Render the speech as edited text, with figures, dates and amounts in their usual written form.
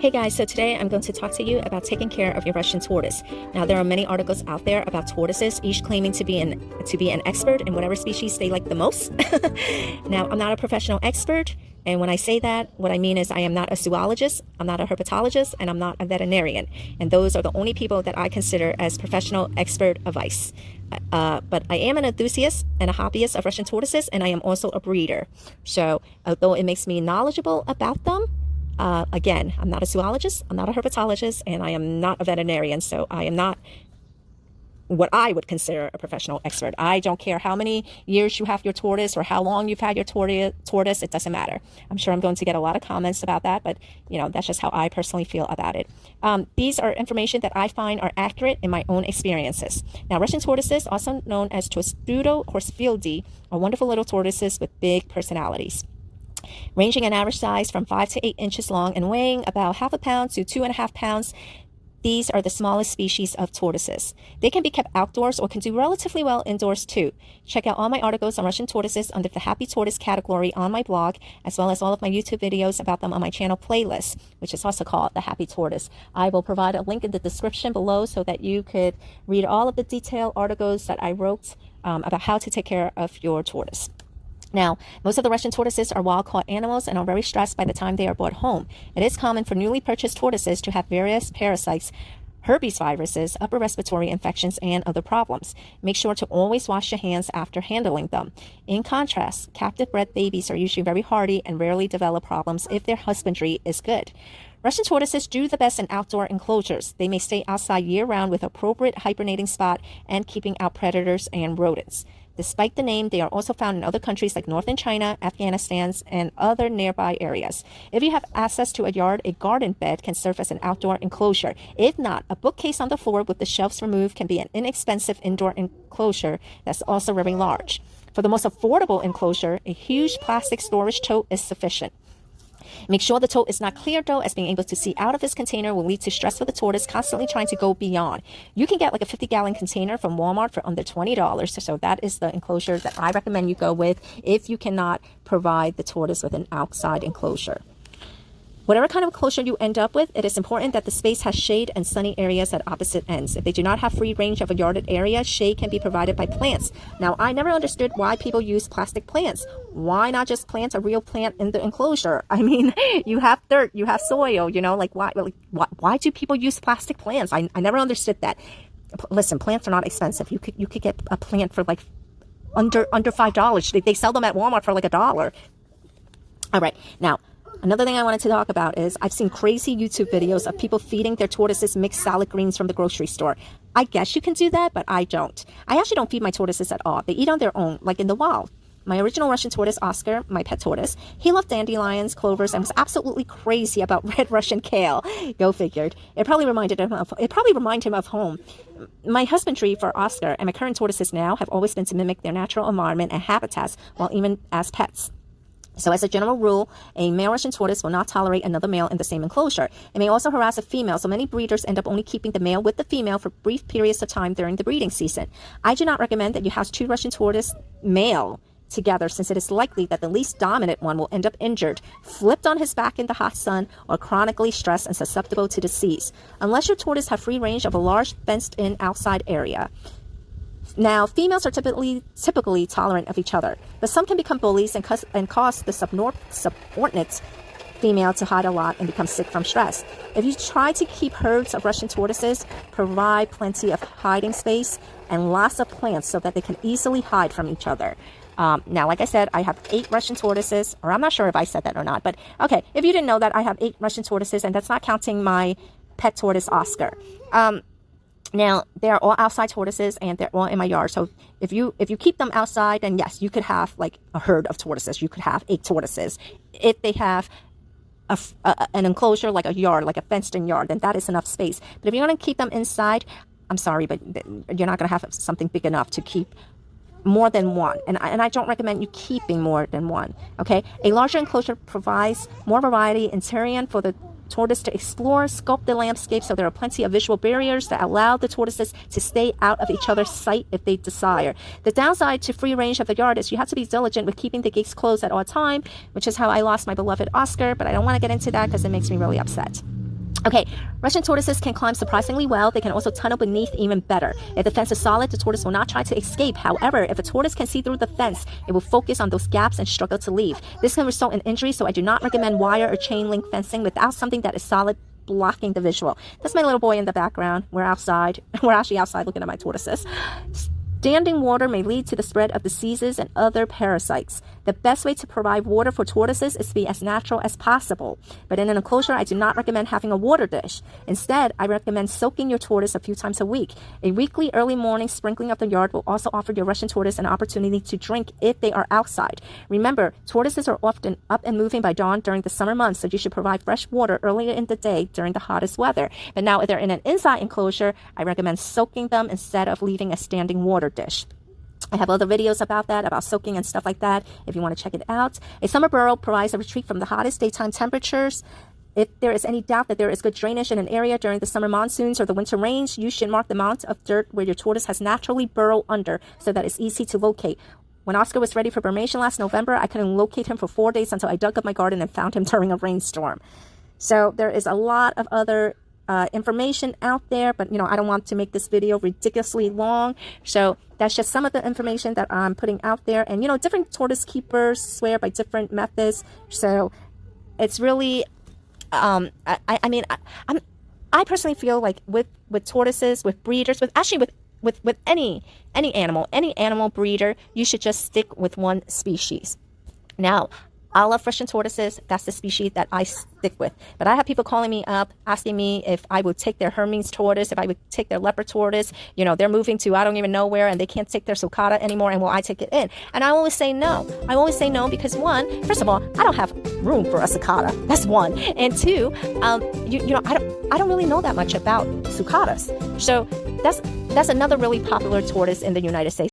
Hey guys, so today I'm going to talk to you about taking care of your Russian tortoise. Now there are many articles out there about tortoises, each claiming to be an expert in whatever species they like the most. Now I'm not a professional expert, and when I say that, what I mean is I am not a zoologist, I'm not a herpetologist, and I'm not a veterinarian. And those are the only people that I consider as professional expert advice. But I am an enthusiast and a hobbyist of Russian tortoises, and I am also a breeder. So although it makes me knowledgeable about them, again, I'm not a zoologist, I'm not a herpetologist, and I am not a veterinarian, so I am not what I would consider a professional expert. I don't care how many years you have your tortoise or how long you've had your tortoise, it doesn't matter. I'm sure I'm going to get a lot of comments about that, but that's just how I personally feel about it. These are information that I find are accurate in my own experiences. Now, Russian tortoises, also known as Tostudo horsfieldi, are wonderful little tortoises with big personalities, ranging in average size from 5 to 8 inches long and weighing about half a pound to 2.5 pounds. These are the smallest species of tortoises. They can be kept outdoors or can do relatively well indoors too. Check out all my articles on Russian tortoises under the Happy Tortoise category on my blog, as well as all of my YouTube videos about them on my channel playlist, which is also called the Happy Tortoise. I will provide a link in the description below so that you could read all of the detailed articles that I wrote about how to take care of your tortoise. Now, most of the Russian tortoises are wild-caught animals and are very stressed by the time they are brought home. It is common for newly purchased tortoises to have various parasites, herpes viruses, upper respiratory infections, and other problems. Make sure to always wash your hands after handling them. In contrast, captive-bred babies are usually very hardy and rarely develop problems if their husbandry is good. Russian tortoises do the best in outdoor enclosures. They may stay outside year-round with appropriate hibernating spot and keeping out predators and rodents. Despite the name, they are also found in other countries like northern China, Afghanistan, and other nearby areas. If you have access to a yard, a garden bed can serve as an outdoor enclosure. If not, a bookcase on the floor with the shelves removed can be an inexpensive indoor enclosure that's also very large. For the most affordable enclosure, a huge plastic storage tote is sufficient. Make sure the tote is not clear though, as being able to see out of this container will lead to stress for the tortoise constantly trying to go beyond. You can get like a 50-gallon container from Walmart for under $20. So that is the enclosure that I recommend you go with if you cannot provide the tortoise with an outside enclosure. Whatever kind of enclosure you end up with, it is important that the space has shade and sunny areas at opposite ends. If they do not have free range of a yarded area, shade can be provided by plants. Now, I never understood why people use plastic plants. Why not just plant a real plant in the enclosure? I mean, you have dirt, you have soil, why do people use plastic plants? I never understood that. Listen, plants are not expensive. You could get a plant for like under $5. They sell them at Walmart for like $1. All right, now, another thing I wanted to talk about is I've seen crazy YouTube videos of people feeding their tortoises mixed salad greens from the grocery store. I guess you can do that, but I don't. I actually don't feed my tortoises at all. They eat on their own, like in the wild. My original Russian tortoise, Oscar, my pet tortoise, he loved dandelions, clovers, and was absolutely crazy about red Russian kale. Go figured. It probably reminded him of home. My husbandry for Oscar and my current tortoises now have always been to mimic their natural environment and habitats, while even as pets. So as a general rule, a male Russian tortoise will not tolerate another male in the same enclosure. It may also harass a female, so many breeders end up only keeping the male with the female for brief periods of time during the breeding season. I do not recommend that you house 2 Russian tortoise male together, since it is likely that the least dominant one will end up injured, flipped on his back in the hot sun, or chronically stressed and susceptible to disease, unless your tortoise have free range of a large fenced-in outside area. Now, females are typically tolerant of each other, but some can become bullies and cause the subordinate female to hide a lot and become sick from stress. If you try to keep herds of Russian tortoises, provide plenty of hiding space and lots of plants so that they can easily hide from each other. Now, like I said, I have 8 Russian tortoises, or I'm not sure if I said that or not, but okay, if you didn't know that, I have 8 Russian tortoises, and that's not counting my pet tortoise, Oscar. Now, they are all outside tortoises, and they're all in my yard. So if you keep them outside, then yes, you could have like a herd of tortoises. You could have 8 tortoises. If they have an enclosure, like a yard, like a fenced-in yard, then that is enough space. But if you're going to keep them inside, I'm sorry, but you're not going to have something big enough to keep more than one. And I don't recommend you keeping more than one, okay? A larger enclosure provides more variety in terrain for the tortoise to explore, sculpt the landscape, so there are plenty of visual barriers that allow the tortoises to stay out of each other's sight if they desire. The downside to free range of the yard is you have to be diligent with keeping the gates closed at all time, which is how I lost my beloved Oscar, but I don't want to get into that because it makes me really upset. Okay, Russian tortoises can climb surprisingly well. They can also tunnel beneath even better. If the fence is solid, the tortoise will not try to escape. However, if a tortoise can see through the fence, it will focus on those gaps and struggle to leave. This can result in injury, so I do not recommend wire or chain link fencing without something that is solid blocking the visual. That's my little boy in the background. We're outside. We're actually outside looking at my tortoises. Standing water may lead to the spread of diseases and other parasites. The best way to provide water for tortoises is to be as natural as possible. But in an enclosure, I do not recommend having a water dish. Instead, I recommend soaking your tortoise a few times a week. A weekly early morning sprinkling of the yard will also offer your Russian tortoise an opportunity to drink if they are outside. Remember, tortoises are often up and moving by dawn during the summer months, so you should provide fresh water earlier in the day during the hottest weather. But now, if they're in an inside enclosure, I recommend soaking them instead of leaving a standing water dish. I have other videos about that, about soaking and stuff like that, if you want to check it out. A summer burrow provides a retreat from the hottest daytime temperatures. If there is any doubt that there is good drainage in an area during the summer monsoons or the winter rains, you should mark the amount of dirt where your tortoise has naturally burrowed under so that it's easy to locate. When Oscar was ready for brumation last November, I couldn't locate him for 4 days until I dug up my garden and found him during a rainstorm. So there is a lot of other information out there, but I don't want to make this video ridiculously long, so that's just some of the information that I'm putting out there. And different tortoise keepers swear by different methods, so it's really I personally feel like with tortoises, with breeders, with any animal breeder, you should just stick with one species. Now, I love Russian tortoises. That's the species that I stick with. But I have people calling me up, asking me if I would take their Hermes tortoise, if I would take their leopard tortoise. They're moving to I don't even know where, and they can't take their sulcata anymore, and will I take it in? And I always say no. I always say no because, one, first of all, I don't have room for a sulcata. That's one. And two, I don't really know that much about sulcatas. So that's another really popular tortoise in the United States.